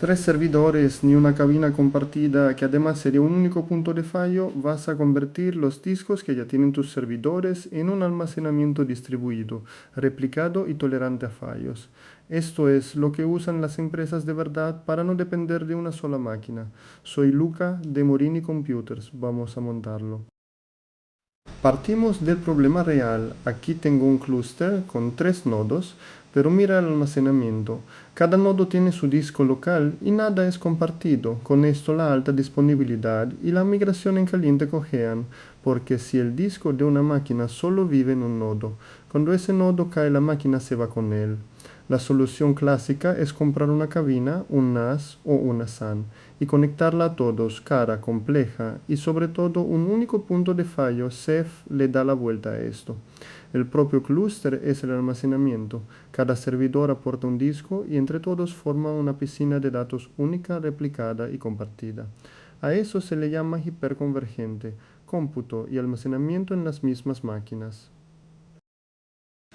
Tres servidores ni una cabina compartida que además sería un único punto de fallo, vas a convertir los discos que ya tienen tus servidores en un almacenamiento distribuido, replicado y tolerante a fallos. Esto es lo que usan las empresas de verdad para no depender de una sola máquina. Soy Luca de Morini Computers, vamos a montarlo. Partimos del problema real. Aquí tengo un clúster con tres nodos, pero mira el almacenamiento. Cada nodo tiene su disco local y nada es compartido. Con esto la alta disponibilidad y la migración en caliente cojean, porque si el disco de una máquina solo vive en un nodo, cuando ese nodo cae la máquina se va con él. La solución clásica es comprar una cabina, un NAS o una SAN y conectarla a todos, cara, compleja y sobre todo un único punto de fallo. Ceph le da la vuelta a esto. El propio clúster es el almacenamiento. Cada servidor aporta un disco y entre todos forman una piscina de datos única, replicada y compartida. A eso se le llama hiperconvergente, cómputo y almacenamiento en las mismas máquinas.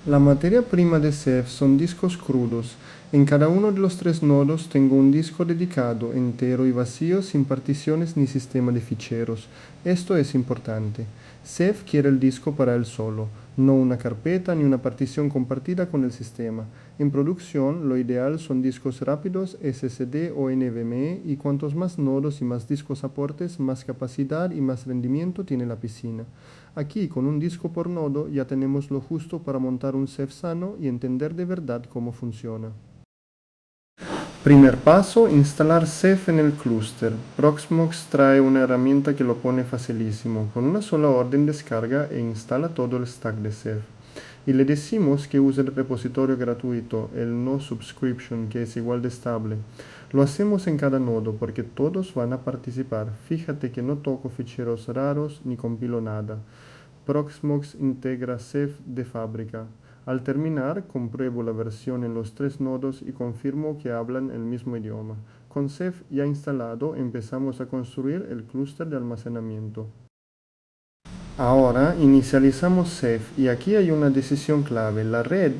La materia prima de Ceph son discos crudos. En cada uno de los tres nodos tengo un disco dedicado, entero y vacío, sin particiones ni sistema de ficheros. Esto es importante. Ceph quiere el disco para él solo, no una carpeta ni una partición compartida con el sistema. En producción, lo ideal son discos rápidos, SSD o NVMe, y cuantos más nodos y más discos aportes, más capacidad y más rendimiento tiene la piscina. Aquí, con un disco por nodo, ya tenemos lo justo para montar un Ceph sano y entender de verdad cómo funciona. Primer paso, instalar Ceph en el clúster. Proxmox trae una herramienta que lo pone facilísimo. Con una sola orden descarga e instala todo el stack de Ceph. Y le decimos que use el repositorio gratuito, el no subscription, que es igual de estable. Lo hacemos en cada nodo porque todos van a participar. Fíjate que no toco ficheros raros ni compilo nada. Proxmox integra Ceph de fábrica. Al terminar, compruebo la versión en los tres nodos y confirmo que hablan el mismo idioma. Con Ceph ya instalado, empezamos a construir el clúster de almacenamiento. Ahora inicializamos Ceph y aquí hay una decisión clave. La red,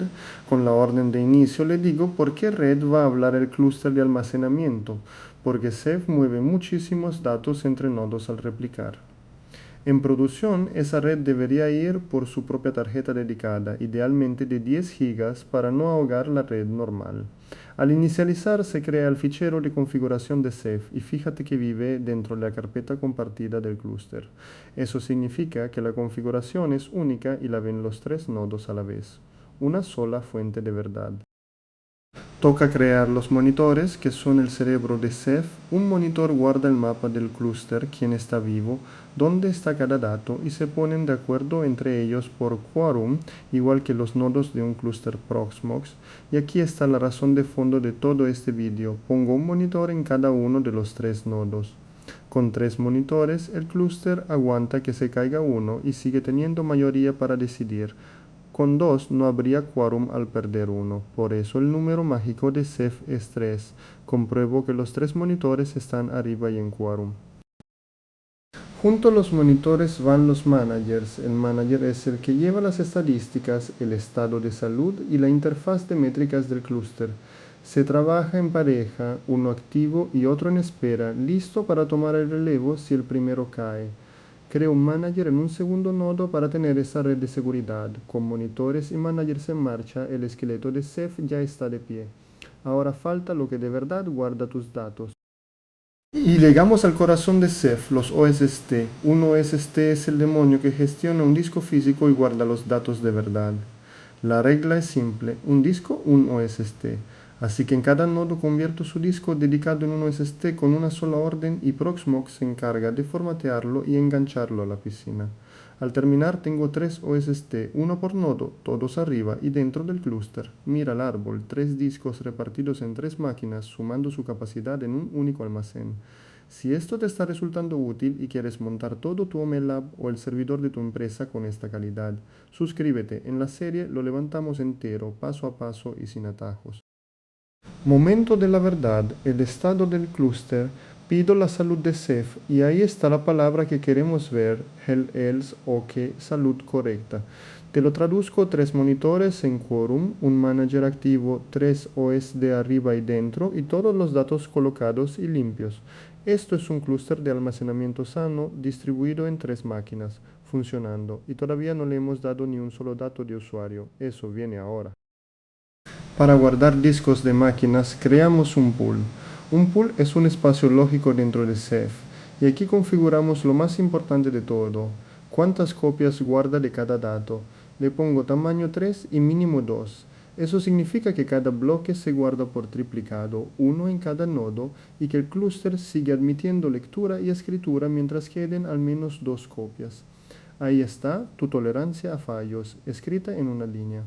con la orden de inicio le digo por qué red va a hablar el clúster de almacenamiento, porque Ceph mueve muchísimos datos entre nodos al replicar. En producción, esa red debería ir por su propia tarjeta dedicada, idealmente de 10 GB para no ahogar la red normal. Al inicializar se crea el fichero de configuración de Ceph y fíjate que vive dentro de la carpeta compartida del clúster. Eso significa que la configuración es única y la ven los tres nodos a la vez. Una sola fuente de verdad. Toca crear los monitores, que son el cerebro de Ceph. Un monitor guarda el mapa del clúster, quién está vivo, dónde está cada dato, y se ponen de acuerdo entre ellos por quórum, igual que los nodos de un clúster Proxmox. Y aquí está la razón de fondo de todo este vídeo. Pongo un monitor en cada uno de los tres nodos. Con tres monitores, el clúster aguanta que se caiga uno y sigue teniendo mayoría para decidir. Con dos no habría quórum al perder uno, por eso el número mágico de Ceph es 3. Compruebo que los tres monitores están arriba y en quórum. Junto a los monitores van los managers. El manager es el que lleva las estadísticas, el estado de salud y la interfaz de métricas del clúster. Se trabaja en pareja, uno activo y otro en espera, listo para tomar el relevo si el primero cae. Creo un manager en un segundo nodo para tener esa red de seguridad. Con monitores y managers en marcha, el esqueleto de Ceph ya está de pie. Ahora falta lo que de verdad guarda tus datos. Y llegamos al corazón de Ceph, los OSST. Un OSST es el demonio que gestiona un disco físico y guarda los datos de verdad. La regla es simple, un disco, un OSST. Así que en cada nodo convierto su disco dedicado en un OSST con una sola orden y Proxmox se encarga de formatearlo y engancharlo a la piscina. Al terminar tengo tres OSST, uno por nodo, todos arriba y dentro del clúster. Mira el árbol, tres discos repartidos en tres máquinas sumando su capacidad en un único almacén. Si esto te está resultando útil y quieres montar todo tu OMLab o el servidor de tu empresa con esta calidad, suscríbete. En la serie lo levantamos entero, paso a paso y sin atajos. Momento de la verdad, el estado del clúster. Pido la salud de Ceph y ahí está la palabra que queremos ver, health else, OK, salud correcta. Te lo traduzco: 3 monitores en Quorum, un manager activo, 3 OSD arriba y dentro y todos los datos colocados y limpios. Esto es un clúster de almacenamiento sano distribuido en 3 máquinas, funcionando, y todavía no le hemos dado ni un solo dato de usuario. Eso viene ahora. Para guardar discos de máquinas, creamos un pool. Un pool es un espacio lógico dentro de Ceph, y aquí configuramos lo más importante de todo: cuántas copias guarda de cada dato. Le pongo tamaño 3 y mínimo 2. Eso significa que cada bloque se guarda por triplicado, uno en cada nodo, y que el clúster sigue admitiendo lectura y escritura mientras queden al menos 2 copias. Ahí está tu tolerancia a fallos, escrita en una línea.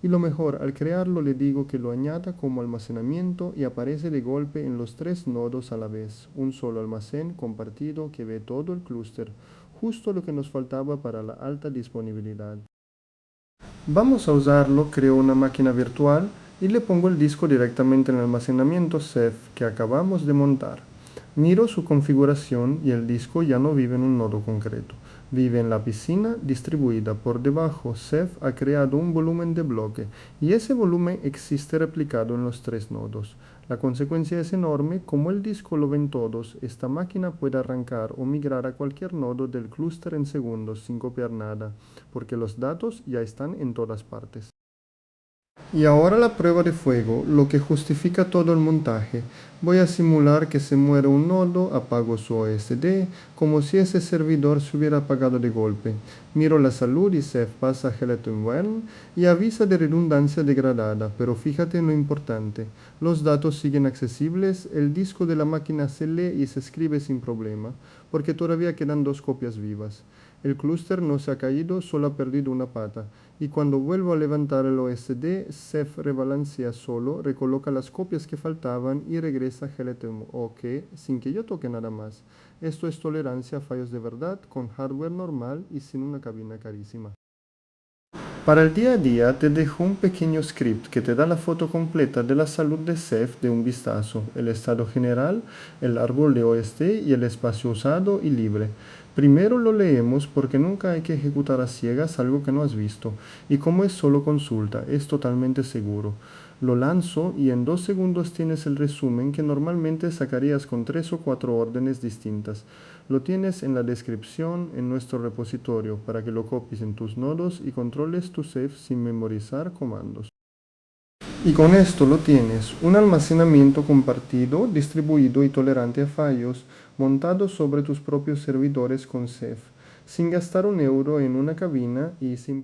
Y lo mejor, al crearlo le digo que lo añada como almacenamiento y aparece de golpe en los 3 nodos a la vez, un solo almacén compartido que ve todo el clúster, justo lo que nos faltaba para la alta disponibilidad. Vamos a usarlo. Creo una máquina virtual y le pongo el disco directamente en el almacenamiento Ceph que acabamos de montar. Miro su configuración y el disco ya no vive en un nodo concreto. Vive en la piscina distribuida por debajo. Ceph ha creado un volumen de bloque y ese volumen existe replicado en los 3 nodos. La consecuencia es enorme. Como el disco lo ven todos, esta máquina puede arrancar o migrar a cualquier nodo del clúster en segundos sin copiar nada, porque los datos ya están en todas partes. Y ahora la prueba de fuego, lo que justifica todo el montaje. Voy a simular que se muere un nodo, apago su OSD, como si ese servidor se hubiera apagado de golpe. Miro la salud y Ceph pasa Hello World y avisa de redundancia degradada, pero fíjate en lo importante. Los datos siguen accesibles, el disco de la máquina se lee y se escribe sin problema, porque todavía quedan 2 copias vivas. El clúster no se ha caído, solo ha perdido una pata. Y cuando vuelvo a levantar el OSD, Ceph rebalancea solo, recoloca las copias que faltaban y regresa a Gelatin OK sin que yo toque nada más. Esto es tolerancia a fallos de verdad, con hardware normal y sin una cabina carísima. Para el día a día te dejo un pequeño script que te da la foto completa de la salud de Ceph de un vistazo, el estado general, el árbol de OSD y el espacio usado y libre. Primero lo leemos porque nunca hay que ejecutar a ciegas algo que no has visto, y como es solo consulta, es totalmente seguro. Lo lanzo y en 2 segundos tienes el resumen que normalmente sacarías con 3 o 4 órdenes distintas. Lo tienes en la descripción en nuestro repositorio para que lo copies en tus nodos y controles tu Ceph sin memorizar comandos. Y con esto lo tienes, un almacenamiento compartido, distribuido y tolerante a fallos, montado sobre tus propios servidores con Ceph, sin gastar un euro en una cabina y sin